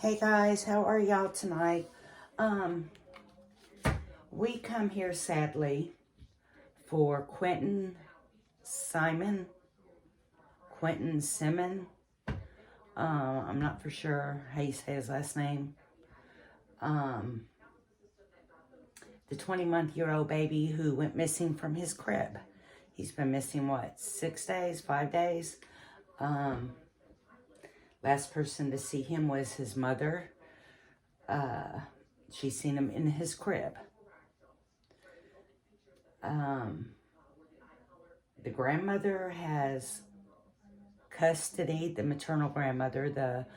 Hey guys, how are y'all tonight? We come here sadly for Quentin Simon. I'm not for sure how you say his last name. The 20-month-old baby who went missing from his crib. He's been missing, what, 6 days, 5 days? Last person to see him was his mother. She seen him in his crib. The grandmother has custody, the maternal grandmother,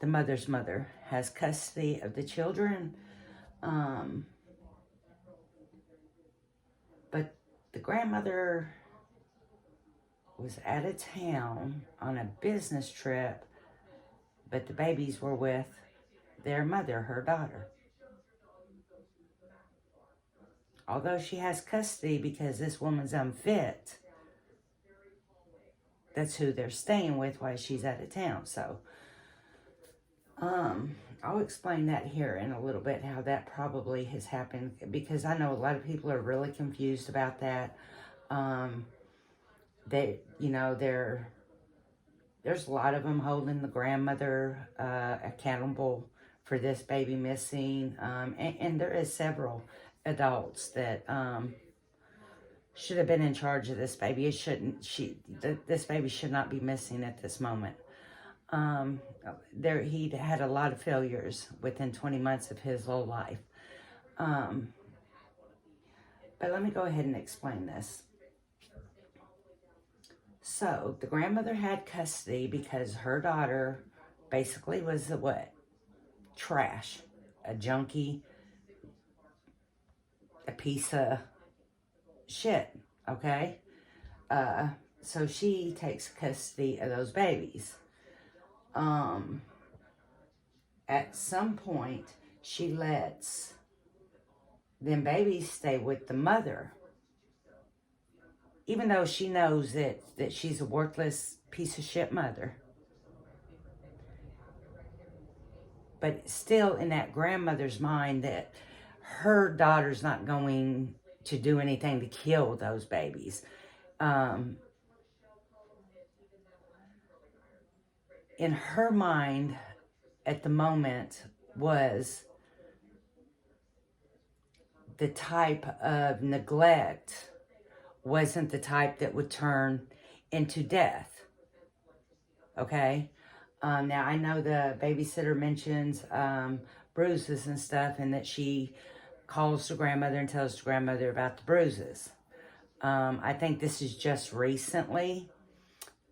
the mother's mother, has custody of the children. But the grandmother was out of town on a business trip, but the babies were with their mother, her daughter. Although she has custody because this woman's unfit, that's who they're staying with while she's out of town. So, I'll explain that here in a little bit, how that probably has happened, because I know a lot of people are really confused about that. There's a lot of them holding the grandmother accountable for this baby missing, and there is several adults that should have been in charge of this baby. This baby should not be missing at this moment. He'd had a lot of failures within 20 months of his little life. But let me go ahead and explain this. So, the grandmother had custody because her daughter basically was trash. A junkie. A piece of shit, okay? So she takes custody of those babies. At some point, she lets them babies stay with the mother, even though she knows that she's a worthless piece of shit mother. But still in that grandmother's mind that her daughter's not going to do anything to kill those babies. In her mind, at the moment, was the type of neglect wasn't the type that would turn into death. Okay? Now, I know the babysitter mentions bruises and stuff, and that she calls the grandmother and tells the grandmother about the bruises. I think this is just recently,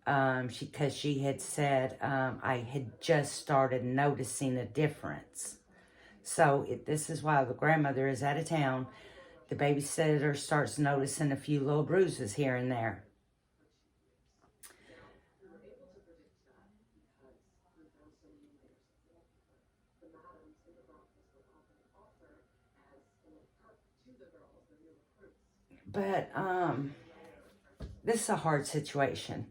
because she had said, I had just started noticing a difference. So this is while the grandmother is out of town, the babysitter starts noticing a few little bruises here and there. But this is a hard situation.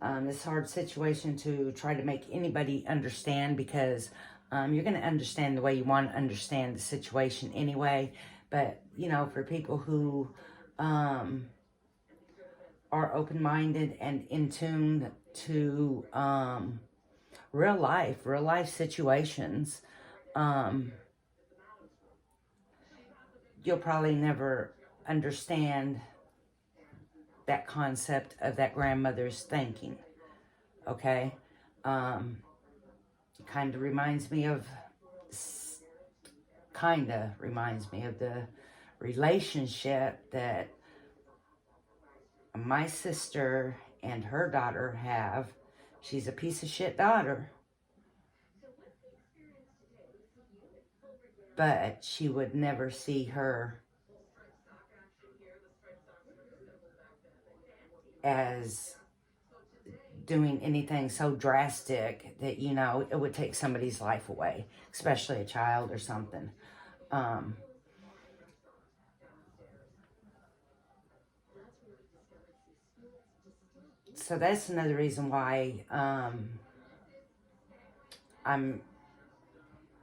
It's a hard situation to try to make anybody understand, because you're going to understand the way you want to understand the situation anyway. But, for people who are open-minded and in tune to real life situations, you'll probably never understand that concept of that grandmother's thinking, okay? Kind of reminds me of the relationship that my sister and her daughter have. She's a piece of shit daughter, but she would never see her as doing anything so drastic that, it would take somebody's life away, especially a child or something. So that's another reason why I'm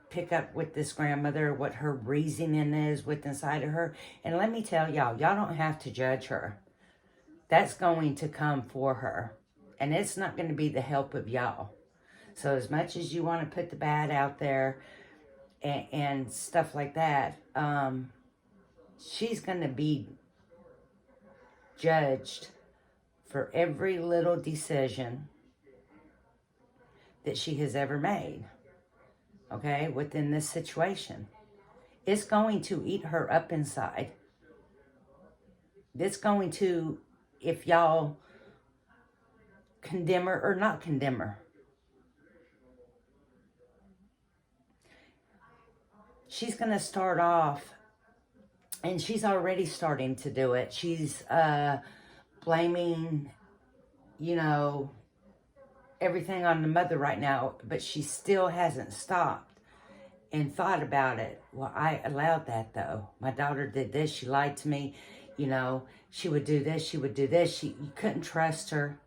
pick up with this grandmother, what her reasoning is with inside of her. And let me tell y'all don't have to judge her. That's going to come for her. And it's not going to be the help of y'all. So as much as you want to put the bad out there and stuff like that, she's going to be judged for every little decision that she has ever made, okay, within this situation. It's going to eat her up inside. It's going to, if y'all condemn her or not condemn her. She's going to start off, and she's already starting to do it. She's blaming, everything on the mother right now, but she still hasn't stopped and thought about it. Well, I allowed that though. My daughter did this. She lied to me. She would do this. She would do this. You couldn't trust her.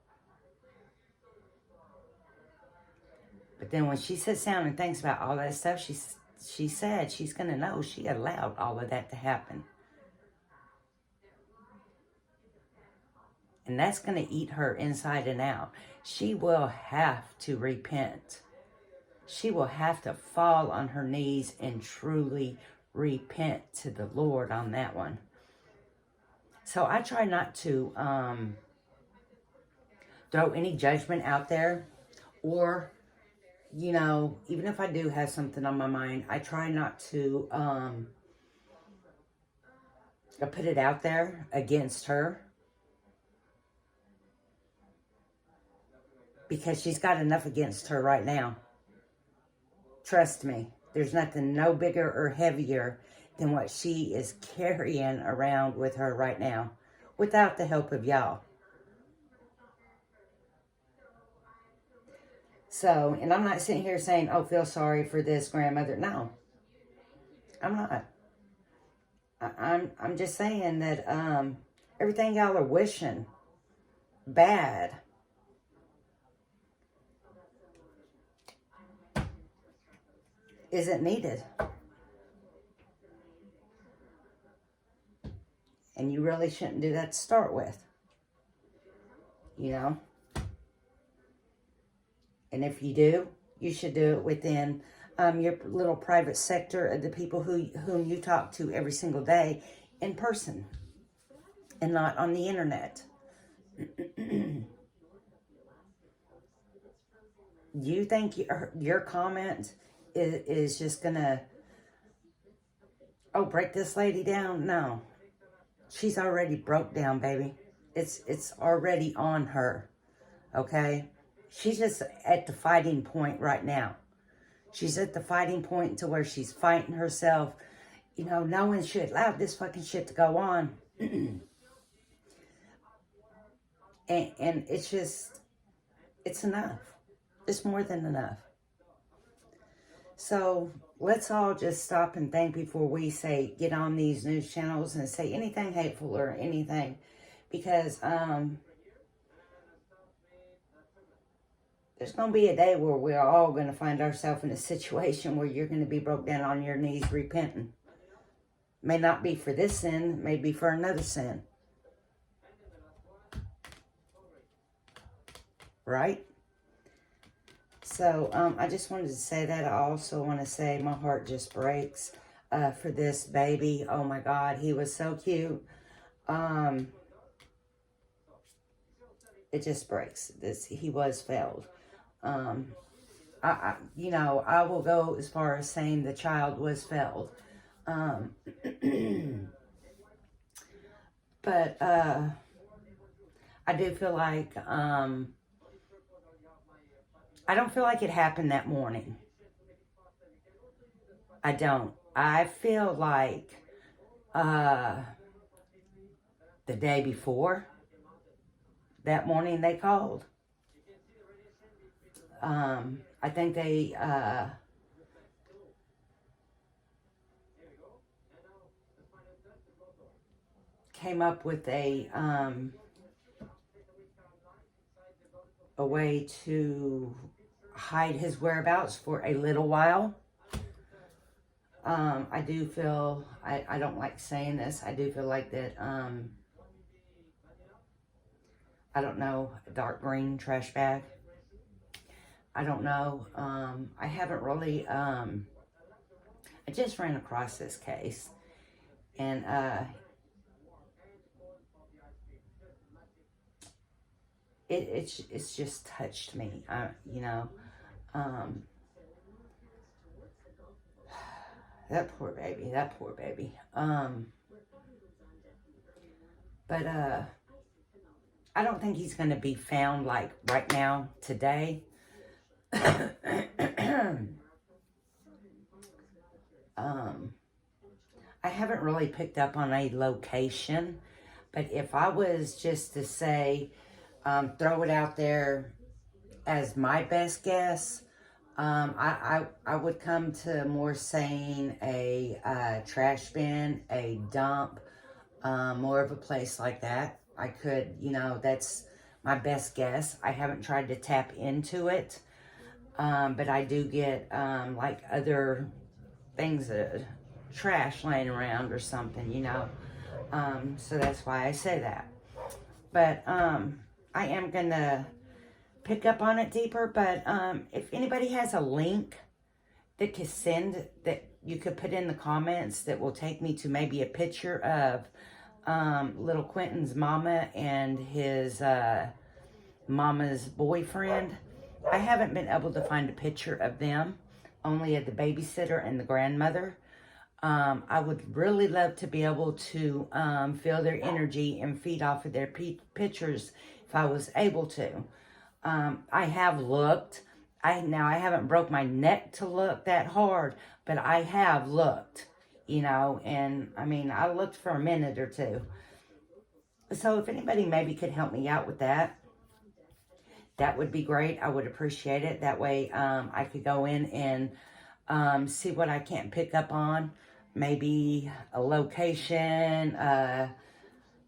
But then when she sits down and thinks about all that stuff, she said she's going to know she allowed all of that to happen. And that's going to eat her inside and out. She will have to repent. She will have to fall on her knees and truly repent to the Lord on that one. So I try not to throw any judgment out there, or, even if I do have something on my mind, I try not to put it out there against her. Because she's got enough against her right now. Trust me, there's nothing no bigger or heavier than what she is carrying around with her right now, without the help of y'all. So, and I'm not sitting here saying, oh, feel sorry for this grandmother. No, I'm not. I'm just saying that everything y'all are wishing bad isn't needed. And you really shouldn't do that to start with. And if you do, you should do it within your little private sector of the people whom you talk to every single day in person and not on the internet. You think your comment is just gonna, break this lady down? No. She's already broke down, baby. It's already on her, okay? She's just at the fighting point right now. She's at the fighting point to where she's fighting herself. No one should allow this fucking shit to go on. and it's enough. It's more than enough. So let's all just stop and think before we get on these news channels and say anything hateful or anything. Because there's going to be a day where we're all going to find ourselves in a situation where you're going to be broke down on your knees repenting. May not be for this sin, may be for another sin. Right? So, I just wanted to say that. I also want to say my heart just breaks for this baby. Oh my God, he was so cute. It just breaks. He was failed. I will go as far as saying the child was failed. But I do feel like I don't feel like it happened that morning. I don't. I feel like the day before, that morning they called. I think they came up with a way to hide his whereabouts for a little while. I do feel, I don't like saying this, I do feel like that, I don't know, a dark green trash bag. I don't know. I haven't really, I just ran across this case, and it's just touched me, you know. That poor baby, that poor baby. But I don't think he's going to be found, like, right now, today. I haven't really picked up on a location, but if I was just to say, throw it out there as my best guess, I would come to more saying a trash bin, a dump, more of a place like that. I could, you know, that's my best guess. I haven't tried to tap into it, but I do get like other things, trash laying around or something, you know. So that's why I say that. But I am gonna pick up on it deeper. But if anybody has a link that can send, that you could put in the comments, that will take me to maybe a picture of little Quentin's mama and his mama's boyfriend. I haven't been able to find a picture of them, only of the babysitter and the grandmother. I would really love to be able to feel their energy and feed off of their pictures if I was able to. I have looked. I haven't broke my neck to look that hard, but I have looked, you know, and I mean, I looked for a minute or two. So if anybody maybe could help me out with that, that would be great. I would appreciate it. That way I could go in and see what I can't pick up on. Maybe a location,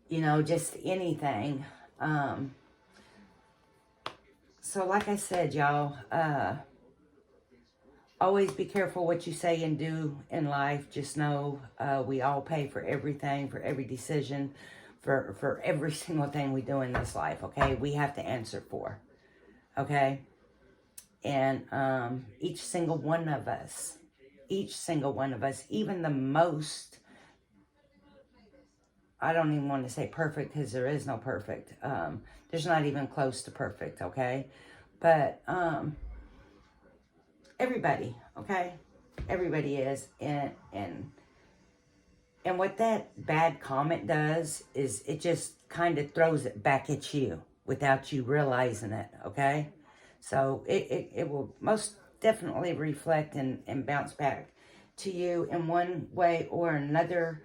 you know, just anything. So like I said, y'all, always be careful what you say and do in life. Just know we all pay for everything, for every decision, for every single thing we do in this life, okay? We have to answer for, okay? And each single one of us, even the most, I don't even want to say perfect, because there is no perfect. There's not even close to perfect, okay? But everybody, okay? Everybody is. And what that bad comment does is it just kind of throws it back at you without you realizing it, okay? So it will most definitely reflect and bounce back to you in one way or another,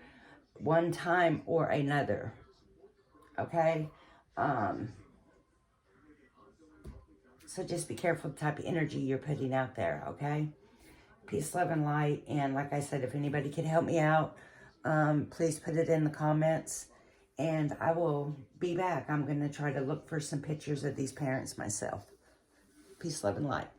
one time or another, okay? So just be careful the type of energy you're putting out there, okay? Peace, love, and light. And like I said, if anybody can help me out, please put it in the comments. And I will be back. I'm going to try to look for some pictures of these parents myself. Peace, love, and light.